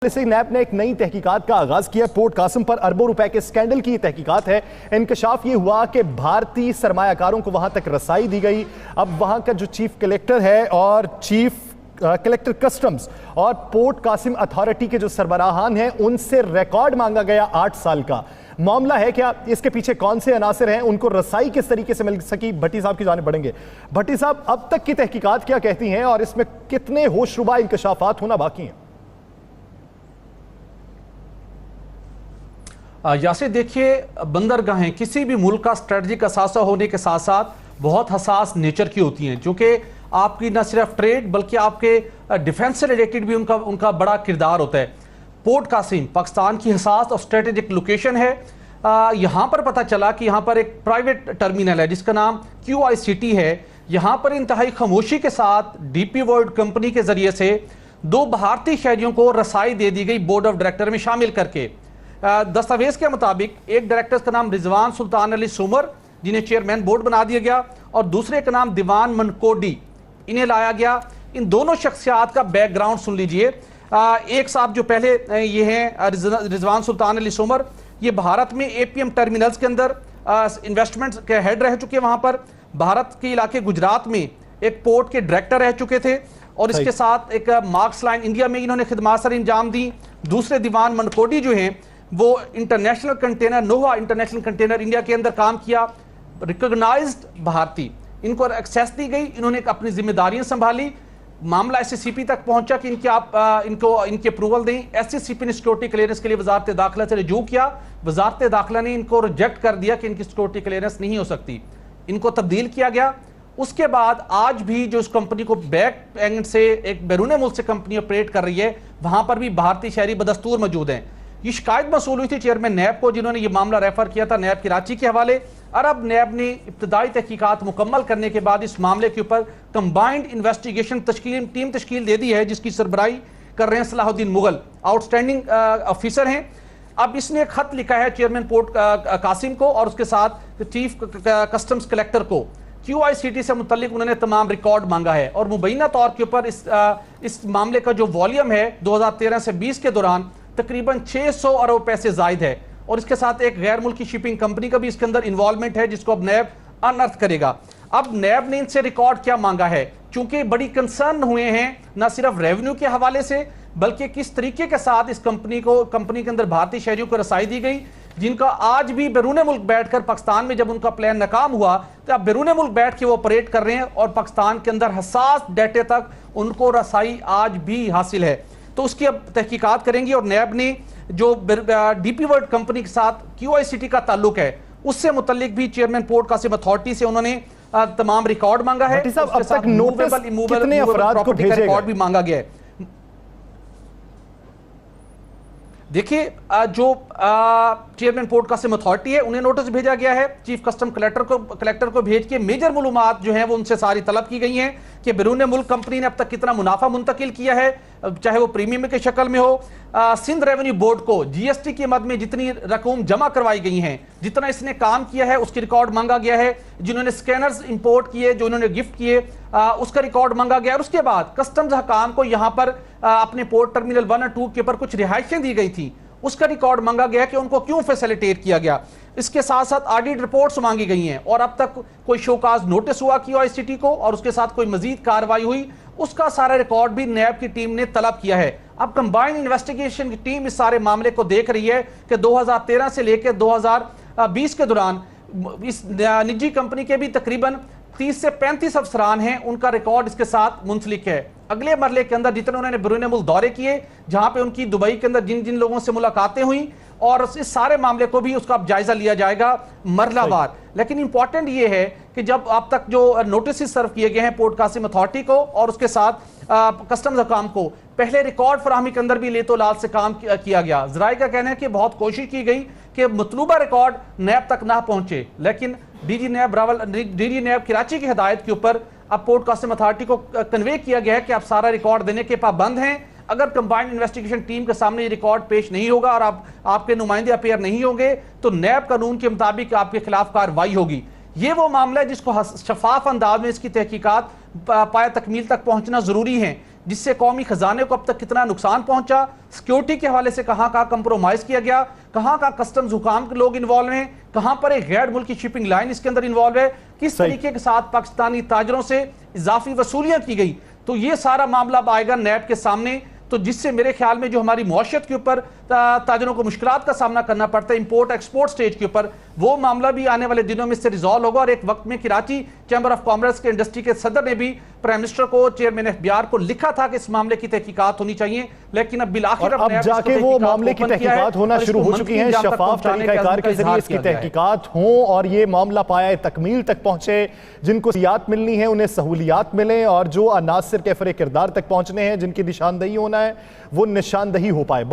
से नैब ने एक नई तहकीकात का आगाज किया। पोर्ट कासिम पर अरबों रुपए के स्कैंडल की तहकीकात है। इंकशाफ ये हुआ कि भारतीय सरमायाकारों को वहां तक रसाई दी गई। अब वहां का जो चीफ कलेक्टर है और चीफ कलेक्टर कस्टम्स और पोर्ट कासिम अथॉरिटी के जो सरबराहान हैं उनसे रिकॉर्ड मांगा गया 8 साल का। मामला है क्या, इसके पीछे कौन से अनासर हैं, उनको रसाई किस तरीके से मिल सकी? भट्टी साहब की जानिब बढ़ेंगे। भट्टी साहब, अब तक की तहकीकात क्या कहती हैं और इसमें कितने होशरुबा इंकशाफात होना बाकी हैं? यासिर, देखिए, बंदरगाहें किसी भी मुल्क का स्ट्रेटजिक असासा होने के साथ साथ बहुत हसास नेचर की होती हैं, जो कि आपकी न सिर्फ ट्रेड बल्कि आपके डिफेंस से रिलेटेड भी उनका बड़ा किरदार होता है। पोर्ट कासिम पाकिस्तान की हसास और स्ट्रेटेजिक लोकेशन है। यहाँ पर पता चला कि यहाँ पर एक प्राइवेट टर्मिनल है जिसका नाम QICT है। यहाँ पर इंतहाई खामोशी के साथ DP वर्ल्ड कंपनी के जरिए से 2 भारतीय शहरियों को रसाई दे दी गई बोर्ड ऑफ डायरेक्टर में शामिल करके। दस्तावेज के मुताबिक एक डायरेक्टर का नाम रिजवान सुल्तान अली सुमर, जिन्हें चेयरमैन बोर्ड बना दिया गया, और दूसरे का नाम दीवान मनकोडी, इन्हें लाया गया। इन दोनों शख्सियात का बैकग्राउंड सुन लीजिए। एक साहब जो पहले ये हैं रिजवान सुल्तान अली सुमर, ये भारत में APM टर्मिनल्स के अंदर इन्वेस्टमेंट्स के हेड रह चुके हैं। वहां पर भारत के इलाके गुजरात में एक पोर्ट के डायरेक्टर रह चुके थे, और इसके साथ एक मार्क्स लाइन इंडिया में इन्होंने खिदमत सर अंजाम दी। दूसरे दीवान मनकोडी जो हैं वो इंटरनेशनल कंटेनर नोवा इंटरनेशनल कंटेनर इंडिया के अंदर काम किया। रिकॉग्नाइज्ड भारतीय, इनको एक्सेस दी गई, इन्होंने अपनी जिम्मेदारियां संभाली। मामला SCCP तक पहुंचा कि इनके अप्रूवल दें। SCCP ने सिक्योरिटी क्लियरेंस के लिए वजारत दाखिला से रजू किया। वजारत दाखिला ने इनको रिजेक्ट कर दिया कि इनकी सिक्योरिटी क्लियरेंस नहीं हो सकती। इनको तब्दील किया गया। उसके बाद आज भी जो इस कंपनी को बैक एंड से एक बैरून मुल्क से कंपनी ऑपरेट कर रही है, वहां पर भी भारतीय शहरी बदस्तूर मौजूद हैं। ये शिकायत मसूल हुई थी चेयरमैन नैब को, जिन्होंने ये मामला रेफर किया था नैब कराची के हवाले। और अब नैब ने इब्तदाई तहकीकात मुकम्मल करने के बाद इस मामले के ऊपर कंबाइंड इन्वेस्टिगेशन टीम तश्कील दे दी है, जिसकी सरबराही कर रहे हैं सलाहुद्दीन मुगल, आउटस्टैंडिंग ऑफिसर हैं। अब इसने एक खत लिखा है चेयरमैन पोर्ट कासिम को और उसके साथ चीफ कस्टम्स कलेक्टर को। QICT से मुतल्लिक उन्होंने तमाम रिकॉर्ड मांगा है, और मुबैना तौर के ऊपर इस मामले का जो वॉल्यूम है 2013 से 20 के दौरान तकरीबन 600 अरब पैसे जायद है, और इसके साथ एक गैर मुल्की शिपिंग कंपनी का भी इसके अंदर इन्वॉल्वमेंट है, जिसको अब नैब अनअर्थ करेगा। अब नैब ने इनसे रिकॉर्ड क्या मांगा है, चूंकि बड़ी कंसर्न हुए हैं न सिर्फ रेवेन्यू के हवाले से बल्कि किस तरीके के साथ इस कंपनी के अंदर भारतीय शहरियों को रसाई दी गई, जिनका आज भी बैरून मुल्क बैठकर पाकिस्तान में जब उनका प्लान नाकाम हुआ तो अब बैरून मुल्क बैठ के वो ऑपरेट कर रहे हैं, और पाकिस्तान के अंदर हसास डेटे तक उनको रसाई आज भी हासिल है। तो उसकी अब तहकीकात करेंगी, और नैब ने जो DP वर्ल्ड कंपनी के साथ QICT का ताल्लुक है उससे मुतल्लिक भी चेयरमैन पोर्ट कासिम अथॉरिटी से उन्होंने तमाम रिकॉर्ड मांगा है। अब तक नोटिस कितने अफराद को भेजेगा? रिकॉर्ड भी मांगा गया है। देखिए, जो चेयरमैन पोर्ट कासिम अथॉरिटी है उन्हें नोटिस भेजा गया है। चीफ कस्टम कलेक्टर को भेज के मेजर मालूमात जो हैं वो उनसे सारी तलब की गई हैं कि बैरून मुल्क कंपनी ने अब तक कितना मुनाफा मुंतकिल किया है, चाहे वो प्रीमियम के शक्ल में हो। सिंध रेवेन्यू बोर्ड को GST की मद में जितनी रकूम जमा करवाई गई हैं, जितना इसने काम किया है उसकी रिकॉर्ड मांगा गया है। जिन्होंने स्कैनर्स इंपोर्ट किए, जो उन्होंने गिफ्ट किए, उसका रिकॉर्ड मांगा गया। और उसके बाद कस्टम्स हकाम को यहाँ पर अपने पोर्ट टर्मिनल 1 और 2 के ऊपर कुछ रिहाइशें दी गई थी, उसका रिकॉर्ड मांगा गया कि उनको क्यों फैसिलिटेट किया गया। इसके साथ साथ ऑडिट रिपोर्ट्स मांगी गई हैं, और अब तक कोई शोकाज नोटिस हुआ QICT को और उसके साथ कोई मजीद कार्रवाई हुई, उसका सारा रिकॉर्ड भी नैब की टीम ने तलब किया है। अब कंबाइंड इन्वेस्टिगेशन की टीम इस सारे मामले को देख रही है कि 2013 से लेकर 2020 के दौरान इस निजी कंपनी के भी तकरीबन 30 से 35 अफसरान हैं, उनका रिकॉर्ड इसके साथ मुंसलिक है। अगले मरले के अंदर जितने उन्होंने बैरून मुल्क दौरे किए, जहां पे उनकी दुबई के अंदर जिन जिन लोगों से मुलाकातें हुई, और इस सारे मामले को भी उसका जायजा लिया जाएगा मरलावार। लेकिन इंपॉर्टेंट ये है कि जब अब तक जो नोटिस सर्व किए गए हैं पोर्ट कासिम अथॉरिटी को और उसके साथ कस्टम्स हकाम को, पहले रिकॉर्ड फराहमी के अंदर भी लेतो लाल से काम किया गया। जराये का कहना है कि बहुत कोशिश की गई कि मतलूबा रिकॉर्ड नैब तक ना पहुंचे, लेकिन DG नैब कराची की हिदायत के ऊपर अब पोर्ट कासिम अथॉरिटी को कन्वे किया गया है कि आप सारा रिकॉर्ड देने के पाबंद हैं। अगर कंबाइंड इन्वेस्टिगेशन टीम के सामने ये रिकॉर्ड पेश नहीं होगा और आपके नुमाइंदे अपेयर नहीं होंगे तो नैब कानून के मुताबिक आपके खिलाफ कार्रवाई होगी। ये वो मामला है जिसको शफाफ अंदाज में इसकी तहकीकात पाया तकमील तक पहुंचना जरूरी है, جس سے قومی خزانے کو اب تک کتنا نقصان پہنچا، سیکیورٹی کے حوالے سے کہاں کہاں کمپرومائز کیا گیا، کہاں کہاں کسٹمز حکام کے لوگ انوالو ہیں، کہاں پر ایک غیر ملکی شپنگ لائن اس کے اندر انوالو ہے، کس طریقے کے ساتھ پاکستانی تاجروں سے اضافی وصولیاں کی گئی. تو یہ سارا معاملہ اب آئے گا نیب کے سامنے، تو جس سے میرے خیال میں جو ہماری معاشرت کے اوپر تاجروں کو مشکلات کا سامنا کرنا پڑتا ہے امپورٹ ایکسپورٹ سٹیج کے اوپر، وہ معاملہ بھی آنے والے دنوں میں اس سے ریزالو ہوگا. اور ایک وقت میں کراچی چیمبر آف کامرس کے انڈسٹری کے صدر نے بھی پرائم منسٹر کو، چیئرمین FBR کو لکھا تھا کہ اس معاملے کی تحقیقات ہونی چاہیے، لیکن اب بالآخر اب جا کے وہ معاملے کی تحقیقات ہونا شروع ہو چکی ہیں، شفاف طریقہ کار کے ذریعے اس کی تحقیقات ہوں اور یہ معاملہ پایہ تکمیل تک پہنچے. جن کو سہولیات ملنی ہے انہیں سہولیات ملیں، اور جو عناصر کے فرے کردار تک پہنچنے ہیں، جن کی نشاندہی ہونا ہے وہ نشاندہی ہو پائے.